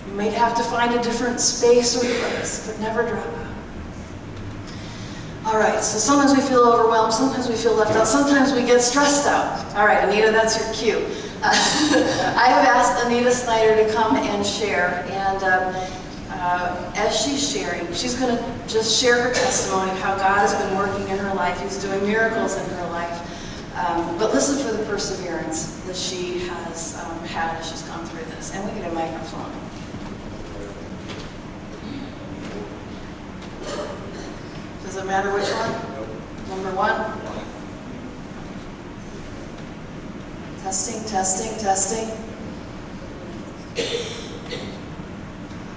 You might have to find a different space or place, but never drop out. All right, so sometimes we feel overwhelmed, sometimes we feel left out, sometimes we get stressed out. All right, Anita, that's your cue. I have asked Anita Snyder to come and share, and as she's sharing, she's going to just share her testimony of how God has been working in her life. He's doing miracles in her life. But listen for the perseverance that she has had as she's gone through this. And we get a microphone. Does it matter which one? Number one? Testing, testing, testing.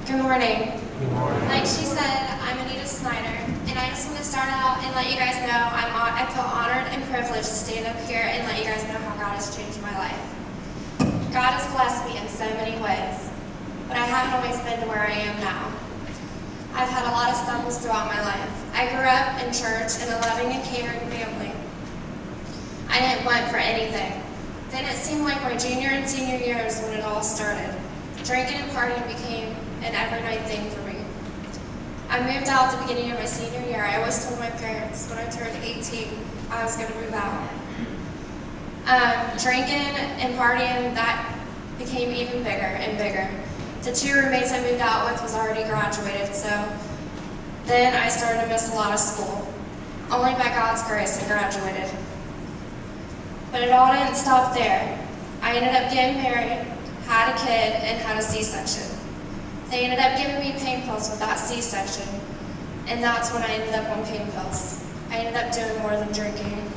Good morning. Good morning. Like she said, I'm Anita Snyder, and I just want to start out and let you guys know I feel honored and privileged to stand up here and let you guys know how God has changed my life. God has blessed me in so many ways, but I haven't always been to where I am now. I've had a lot of stumbles throughout my life. I grew up in church in a loving and caring family. I didn't want for anything. Then it seemed like my junior and senior years when it all started. Drinking and partying became an every night thing for me. I moved out at the beginning of my senior year. I always told my parents when I turned 18 I was going to move out. Drinking and partying, that became even bigger and bigger. The two roommates I moved out with was already graduated, so then I started to miss a lot of school. Only by God's grace I graduated. But it all didn't stop there. I ended up getting married, had a kid, and had a C-section. They ended up giving me pain pills with that C-section, and that's when I ended up on pain pills. I ended up doing more than drinking.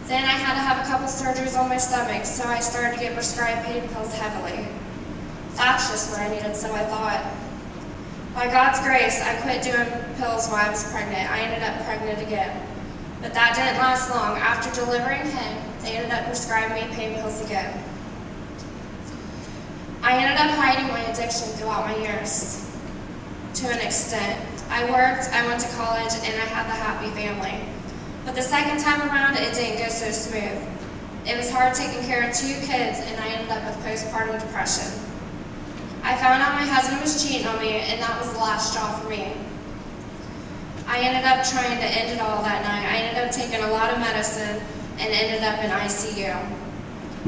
Then I had to have a couple surgeries on my stomach, so I started to get prescribed pain pills heavily. That's just what I needed, so I thought. By God's grace, I quit doing pills while I was pregnant. I ended up pregnant again. But that didn't last long. After delivering him, they ended up prescribing me pain pills again. I ended up hiding my addiction throughout my years, to an extent. I worked, I went to college, and I had the happy family. But the second time around, it didn't go so smooth. It was hard taking care of 2 kids, and I ended up with postpartum depression. I found out my husband was cheating on me, and that was the last straw for me. I ended up trying to end it all that night. I ended up taking a lot of medicine and ended up in ICU.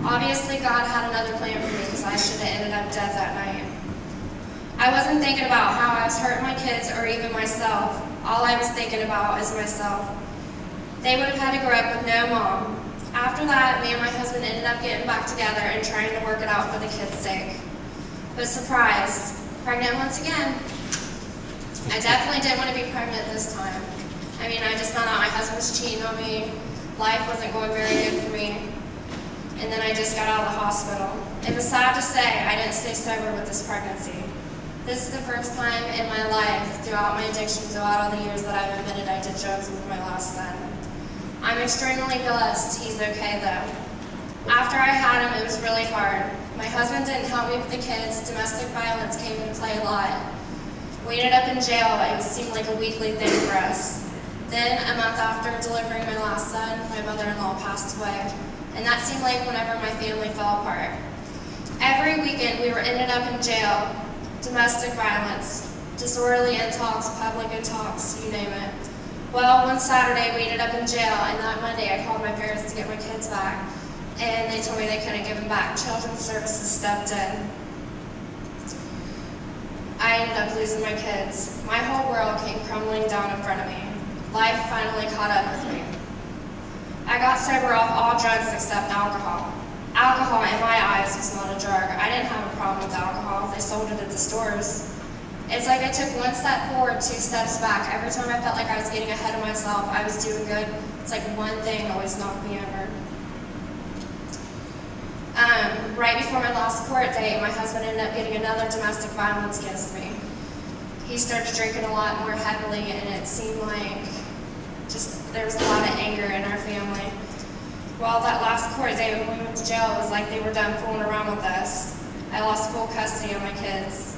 Obviously, God had another plan for me because I should have ended up dead that night. I wasn't thinking about how I was hurting my kids or even myself. All I was thinking about is myself. They would have had to grow up with no mom. After that, me and my husband ended up getting back together and trying to work it out for the kids' sake. But surprise, pregnant once again. I definitely didn't want to be pregnant this time. I mean, I just found out my husband was cheating on me. Life wasn't going very good for me. And then I just got out of the hospital. It was sad to say I didn't stay sober with this pregnancy. This is the first time in my life, throughout my addiction, throughout all the years that I've admitted I did drugs with my last son. I'm extremely blessed. He's okay though. After I had him, it was really hard. My husband didn't help me with the kids. Domestic violence came into play a lot. We ended up in jail. It seemed like a weekly thing for us. Then, a month after delivering my last son, my mother-in-law passed away. And that seemed like whenever my family fell apart. Every weekend, we were ended up in jail. Domestic violence, disorderly intox, public intox, you name it. Well, one Saturday, we ended up in jail, and that Monday, I called my parents to get my kids back. And they told me they couldn't give them back. Children's Services stepped in. I ended up losing my kids. My whole world came crumbling down in front of me. Life finally caught up with me. I got sober off all drugs except alcohol. Alcohol, in my eyes, was not a drug. I didn't have a problem with alcohol. They sold it at the stores. It's like I took one step forward, 2 steps back. Every time I felt like I was getting ahead of myself, I was doing good. It's like one thing always knocked me over. Right before my last court date, my husband ended up getting another domestic violence against me. He started drinking a lot more heavily, and it seemed like just there was a lot of anger in our family. Well, that last court date when we went to jail, it was like they were done fooling around with us. I lost full custody of my kids.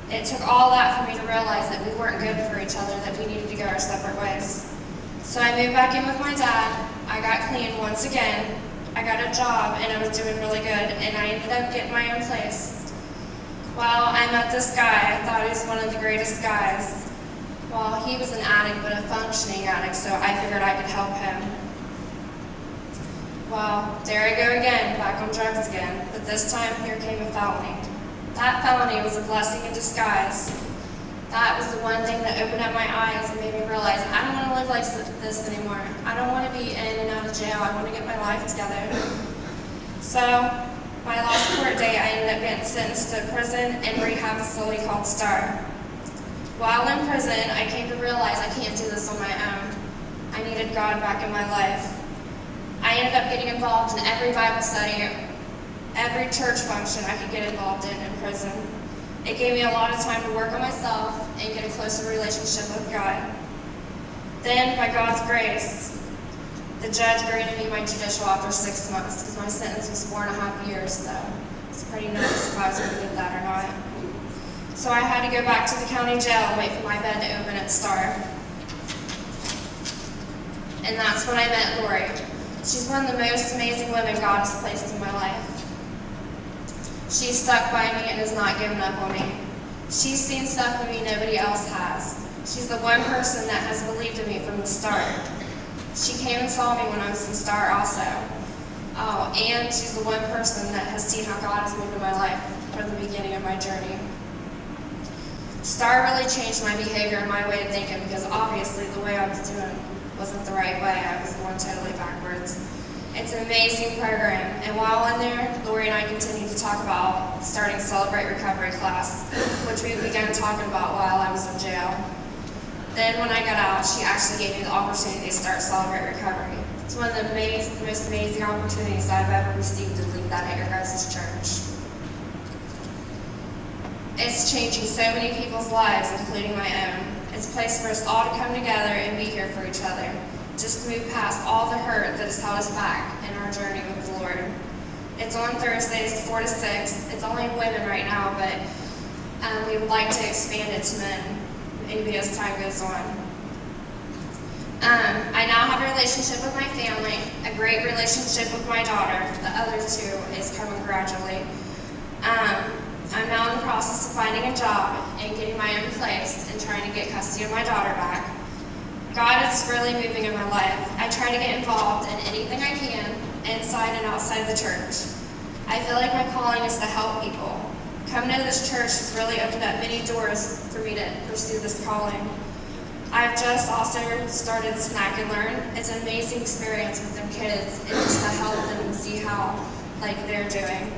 It took all that for me to realize that we weren't good for each other, that we needed to go our separate ways. So I moved back in with my dad. I got clean once again. I got a job, and I was doing really good, and I ended up getting my own place. Well, I met this guy. I thought he was one of the greatest guys. Well, he was an addict, but a functioning addict, so I figured I could help him. Well, there I go again, back on drugs again, but this time here came a felony. That felony was a blessing in disguise. That was the one thing that opened up my eyes and made me realize I don't want to live like this anymore. I don't want to be in and out of jail. I want to get my life together. So, my last court date, I ended up getting sentenced to prison and rehab facility called Star. While in prison, I came to realize I can't do this on my own. I needed God back in my life. I ended up getting involved in every Bible study, every church function I could get involved in prison. It gave me a lot of time to work on myself and get a closer relationship with God. Then, by God's grace, the judge granted me my judicial after 6 months because my sentence was 4.5 years, so it's pretty nice if I was going to get that or not. So I had to go back to the county jail and wait for my bed to open at Star. And that's when I met Lori. She's one of the most amazing women God has placed in my life. She's stuck by me and has not given up on me. She's seen stuff in me nobody else has. She's the one person that has believed in me from the start. She came and saw me when I was in Star also. Oh, and she's the one person that has seen how God has moved in my life from the beginning of my journey. Star really changed my behavior and my way of thinking because obviously the way I was doing wasn't the right way. I was going totally backwards. It's an amazing program, and while in there, Lori and I continued to talk about starting Celebrate Recovery class, which we began talking about while I was in jail. Then when I got out, she actually gave me the opportunity to start Celebrate Recovery. It's one of the most amazing opportunities I've ever received to lead that at your guys' church. It's changing so many people's lives, including my own. It's a place for us all to come together and be here for each other. Just move past all the hurt that has held us back in our journey with the Lord. It's on Thursdays, 4 to 6. It's only women right now, but we would like to expand it to men, maybe as time goes on. I now have a relationship with my family, a great relationship with my daughter. The other two is coming gradually. I'm now in the process of finding a job and getting my own place and trying to get custody of my daughter back. God is really moving in my life. I try to get involved in anything I can, inside and outside the church. I feel like my calling is to help people. Coming to this church has really opened up many doors for me to pursue this calling. I've just also started Snack and Learn. It's an amazing experience with them kids and just to help them and see how they're doing.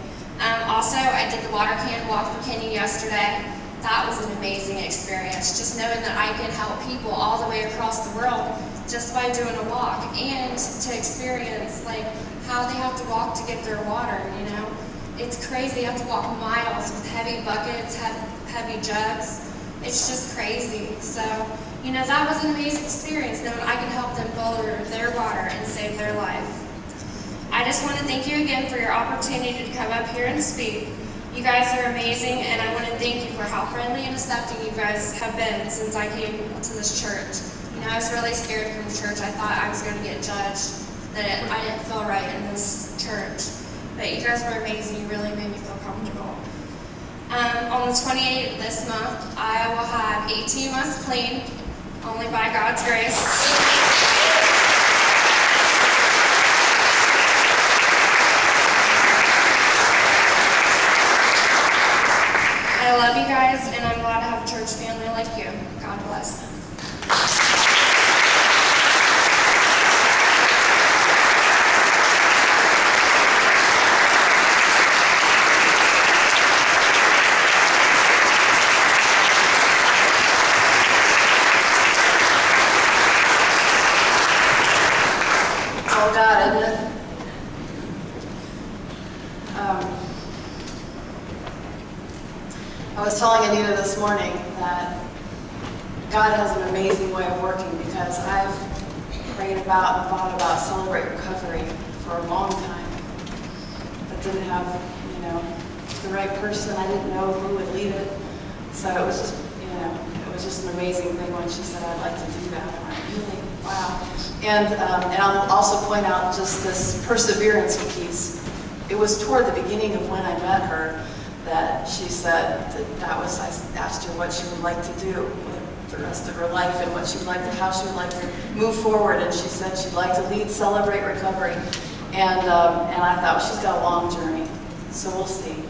Also, I did the water can walk for Kenny yesterday. That was an amazing experience, just knowing that I can help people all the way across the world just by doing a walk, and to experience how they have to walk to get their water, It's crazy, they have to walk miles with heavy buckets, heavy jugs. It's just crazy. So, that was an amazing experience, knowing I can help them bolster their water and save their life. I just want to thank you again for your opportunity to come up here and speak. You guys are amazing, and I want to thank you for how friendly and accepting you guys have been since I came to this church. I was really scared from church. I thought I was going to get judged, that I didn't feel right in this church. But you guys were amazing. You really made me feel comfortable. On the 28th of this month, I will have 18 months clean, only by God's grace. I love you guys, and I'm glad to have a church family like you. God bless. It's all God, isn't it? I was telling Anita this morning that God has an amazing way of working, because I've prayed about and thought about Celebrate Recovery for a long time, but didn't have, the right person. I didn't know who would lead it. So it was just, it was just an amazing thing when she said, I'd like to do that. I'm like, really? Wow. And I'll also point out just this perseverance piece. It was toward the beginning of when I met her that she said that was, I asked her what she would like to do with the rest of her life and what she would like to, how she would like to move forward, and she said she'd like to lead Celebrate Recovery. And I thought, well, she's got a long journey, so we'll see.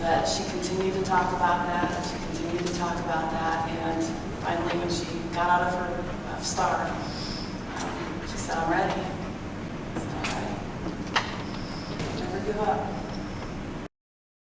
But she continued to talk about that, and she continued to talk about that, and finally when she got out of her star, she said, I'm ready. I said, all right. Never give up.